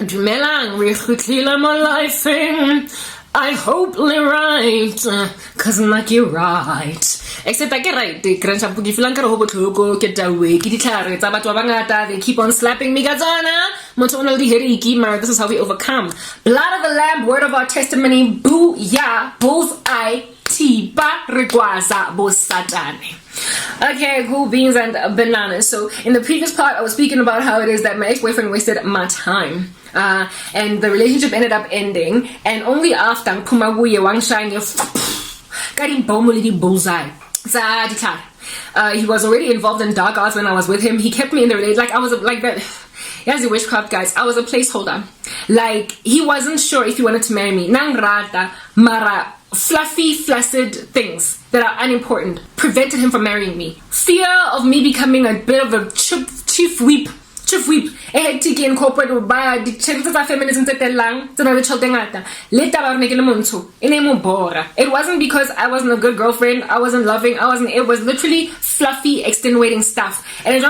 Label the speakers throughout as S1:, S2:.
S1: Dumelang, re khutlile mo life. I hope you're right, cause not you right. Except I get right, the grandchild ke feelang ka re ho botlhoko ke tawe ke ditlhare tsa batho ba bangata, they keep on slapping me gazana. Motho ona le diheriki, mara this is how we overcome. Blood of the lamb, word of our testimony, booyah, bullseye, tiba regwaza bo satane. Okay, cool beans and bananas. So in the previous part, I was speaking about how it is that my ex-boyfriend wasted my time. And the relationship ended up ending. And only after Pumaguye Wang Shang got him bullseye. He was already involved in dark arts when I was with him. He kept me in the relationship. Like I was like that. As a witchcraft, guys, I was a placeholder. Like he wasn't sure if he wanted to marry me. Nang rata mara fluffy, flaccid things that are unimportant prevented him from marrying me. Fear of me becoming a bit of a chief weep. In corporate buy the feminism it wasn't because I wasn't a good girlfriend, I wasn't loving, it was literally fluffy, extenuating stuff. And it's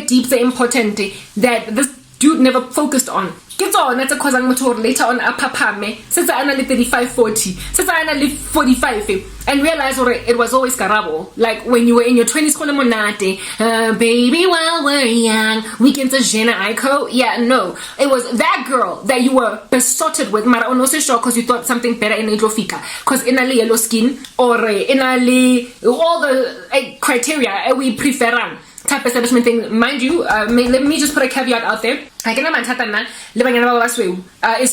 S1: deep, important that this dude never focused on. Get on, that's a cause I'm motor later on apapame. Since I am 35, 40, since I am 45, and realize it was always karabo. Like when you were in your 20s, baby, while we're young, weekends of Jenna Aiko. Yeah, no, it was that girl that you were besotted with. Mara onose sure because you thought something better in Idrofika. Because in a yellow skin or in a all the criteria we prefer. Type establishment thing, mind you, let me just put a caveat out there. It's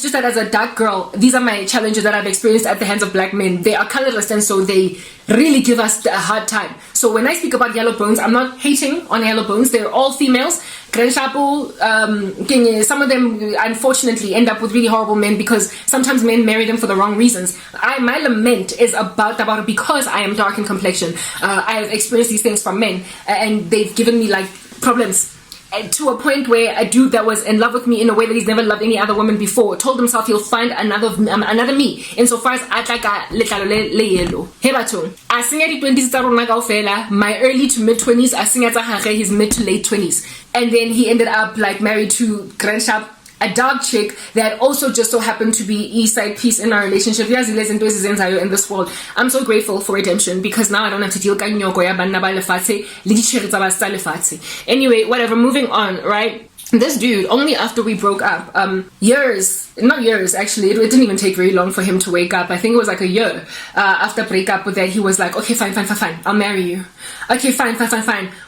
S1: just that as a dark girl, these are my challenges that I've experienced at the hands of black men. They are colorless and so they really give us a hard time. So when I speak about yellow bones, I'm not hating on yellow bones. They're all females. Some of them unfortunately end up with really horrible men because sometimes men marry them for the wrong reasons. My lament is about because I am dark in complexion. I have experienced these things from men and they've given me like problems. To a point where a dude that was in love with me in a way that he's never loved any other woman before told himself he'll find another me insofar as Ataka le yellow. Hebato. I sing at the 20s, my early to mid 20s, I sing at his mid to late 20s. And then he ended up like married to Grandshap, a dark chick that also just so happened to be East Side Peace in our relationship. In this world. I'm so grateful for redemption because now I don't have to deal anyway, whatever, moving on, right? This dude, only after we broke up, not years actually, it didn't even take very long for him to wake up. I think it was like a year after breakup with that, he was like, okay, fine, I'll marry you. Okay, fine,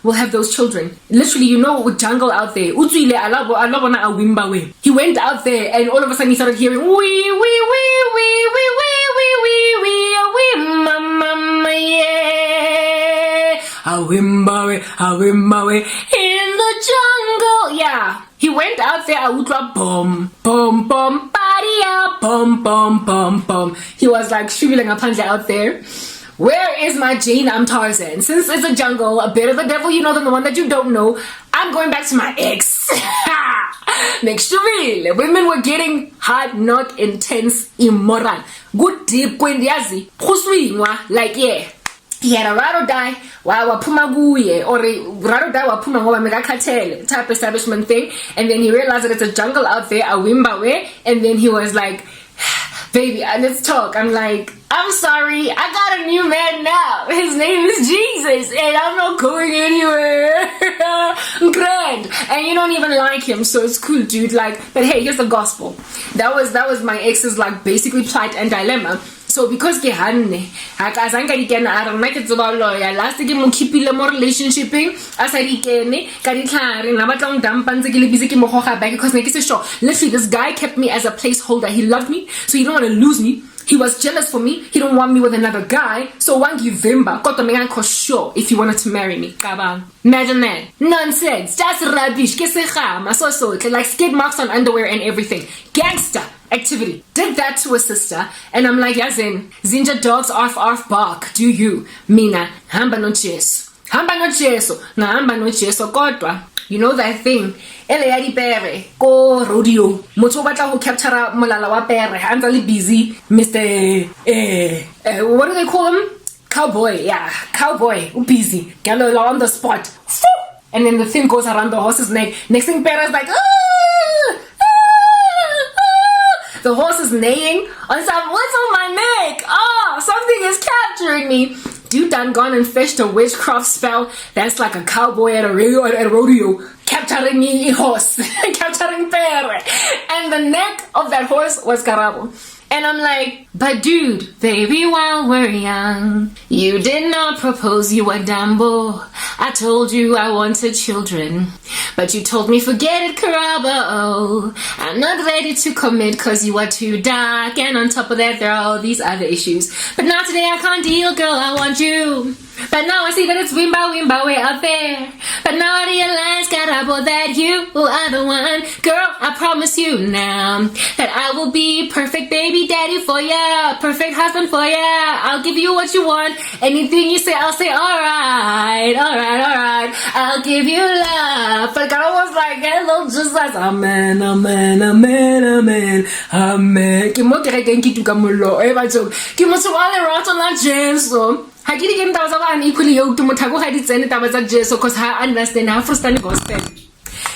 S1: we'll have those children. Literally, you know, with jungle out there, he went out there and all of a sudden he started hearing mama, yeah, awimbawe in the jungle. Yeah, he went out there, boom, boom, boom, paria, boom, boom, boom, boom. He was like shooting a punch out there. Where is my Jane? I'm Tarzan. Since it's a jungle, a bit of the devil you know than the one that you don't know, I'm going back to my ex. Next to me, women were getting hard, not intense, immoral. Good deep, kwendiazi, like yeah. He had a ride or die, wa pumaguye, or a ride or die wa pumangoba megakatele type establishment thing, and then he realized that it's a jungle out there, a wimbawe, and then he was like, baby, let's talk. I'm like, I'm sorry, I got a new man now. His name is Jesus, and I'm not going anywhere. Grand, and you don't even like him, so it's cool, dude. Like, but hey, here's the gospel. That was my ex's like basically plight and dilemma. So because ke hanne ha ka dikena a rena ke tsoba loya last ke mo keepile mo relationshiping a sa dikene ka ditlhare na batla ndampa ntse ke le busy ke mo goga back because ne ke se sure. Literally, this guy kept me as a placeholder. He loved me, so he didn't want to lose me. He was jealous for me. He don't want me with another guy. So one give Vimba got the sure if he wanted to marry me. Imagine that. Nonsense. That's rubbish. So like skid marks on underwear and everything. Gangster activity. Did that to a sister. And I'm like, Yazin, Zinja dogs arf bark. Do you? Mina. Hamba no cheso. Na hamba no cheso kodwa. You know that thing, ele ya dipere ko rodeo motho o batla go capture molala wa pere ha ntse busy Mr. What do they call him? Cowboy. Yeah, cowboy, busy, gallo on the spot, and then the thing goes around the horse's neck. Next thing, pere is like The horse is neighing. On top, what's on my neck? Oh, something is capturing me. Dude done gone and fetched a witchcraft spell. That's like a cowboy at a rodeo. Capturing me horse. Capturing bear. And the neck of that horse was Karabo. And I'm like, but dude, baby, while we're young, you did not propose, you were Dumbo. I told you I wanted children, but you told me forget it, Karabo. I'm not ready to commit cause you are too dark, and on top of that there are all these other issues. But now today I can't deal, girl, I want you. But now I see that it's wimba way out there. But now I realize, Karabo, that you are the one. Girl, I promise you now that I will be perfect baby daddy for ya, perfect husband for ya. I'll give you what you want. Anything you say, I'll say, alright. I'll give you love. But God was like, hello, just like, amen. Ke mo ke rekeng ke tuka mollo e batho ke motho wa lerato la Jesu. Ha ke di ke ntaba tsa bana equally yoked motho go ga di tsene taba tsa Jesu cause I understand how first the gospel.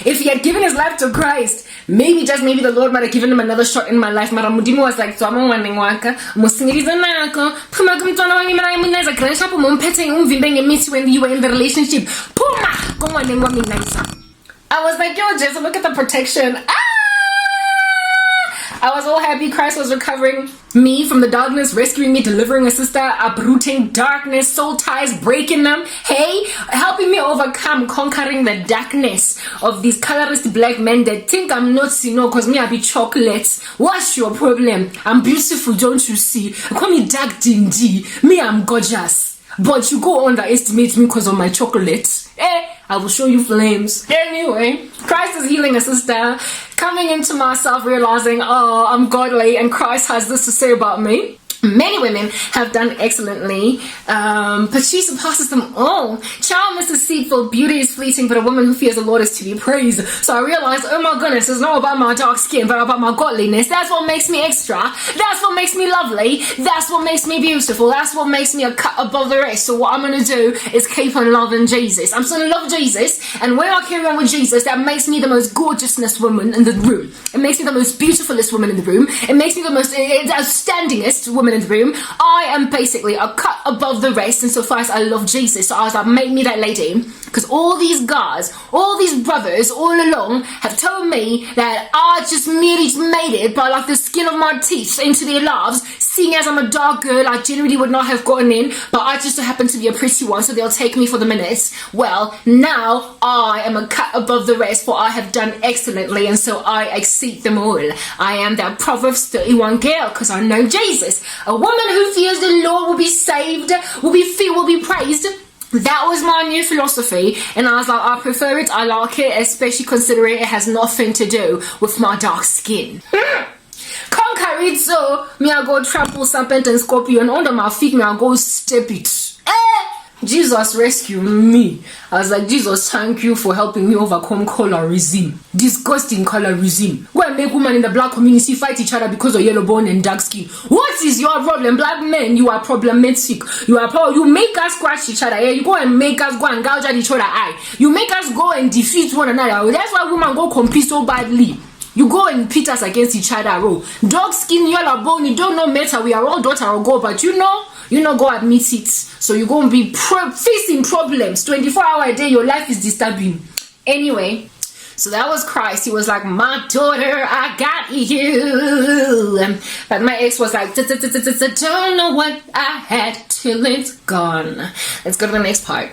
S1: If he had given his life to Christ, maybe the Lord might have given him another shot in my life. Mara Mudimu was like, "Tswama ngwaneng waka, musingiriza nako, phuma ke mntwana wa mina mina za grasha po momphethe umvimbe ngemithi when you were in the relationship. Phuma ko ngwaneng wa mina isa." I was like, yo, Jesu, look at the protection. I was all happy Christ was recovering me from the darkness, rescuing me, delivering a sister, uprooting darkness, soul ties, breaking them. Hey, helping me overcome, conquering the darkness of these colorist black men that think I'm not sino cause me I be chocolate. What's your problem? I'm beautiful, don't you see? Call me dark dingy. Me, I'm gorgeous. But you go underestimate me because of my chocolate. I will show you flames. Anyway, Christ is healing a sister, coming into myself, realizing, oh, I'm godly, and Christ has this to say about me. Many women have done excellently, but she surpasses them all. Charm is deceitful, beauty is fleeting, but a woman who fears the Lord is to be praised. So I realized, oh my goodness, it's not about my dark skin, but about my godliness. That's what makes me extra. That's what makes me lovely. That's what makes me beautiful. That's what makes me a cut above the rest. So what I'm going to do is keep on loving Jesus. I'm still going to love Jesus, and when I carry on with Jesus, that makes me the most gorgeousness woman in the room. It makes me the most beautifulest woman in the room. It makes me the most outstandingest woman in the room. I am basically a cut above the rest insofar as I love Jesus. So I was like, make me that lady, because all these guys, all these brothers all along have told me that I just merely made it by like the skin of my teeth into their lives. Seeing as I'm a dark girl, I generally would not have gotten in, but I just so happen to be a pretty one, so they'll take me for the minutes. Well, now I am a cut above the rest, for I have done excellently, and so I exceed them all. I am that Proverbs 31 girl, because I know Jesus. A woman who fears the Lord will be saved, will be praised. That was my new philosophy, and I was like, I prefer it, I like it, especially considering it has nothing to do with my dark skin. Conquer it, so me I go trample serpent and scorpion under my feet, me I go step it. Jesus rescue me. I was like, Jesus, thank you for helping me overcome colorism. Disgusting colorism. Why make women in the black community fight each other because of yellow bone and dark skin? What is your problem? Black men, you are problematic. You make us scratch each other. You go and make us go and gouge at each other eye. You make us go and defeat one another. That's why women go compete so badly. You go and pit us against each other. Oh. Dark skin, yellow bone, it don't no matter. We are all daughter or go, but you know go admit it. So you're going to be facing problems 24 hours a day. Your life is disturbing. Anyway, so that was Christ. He was like, my daughter, I got you. But my ex was like, don't know what I had till it's gone. Let's go to the next part.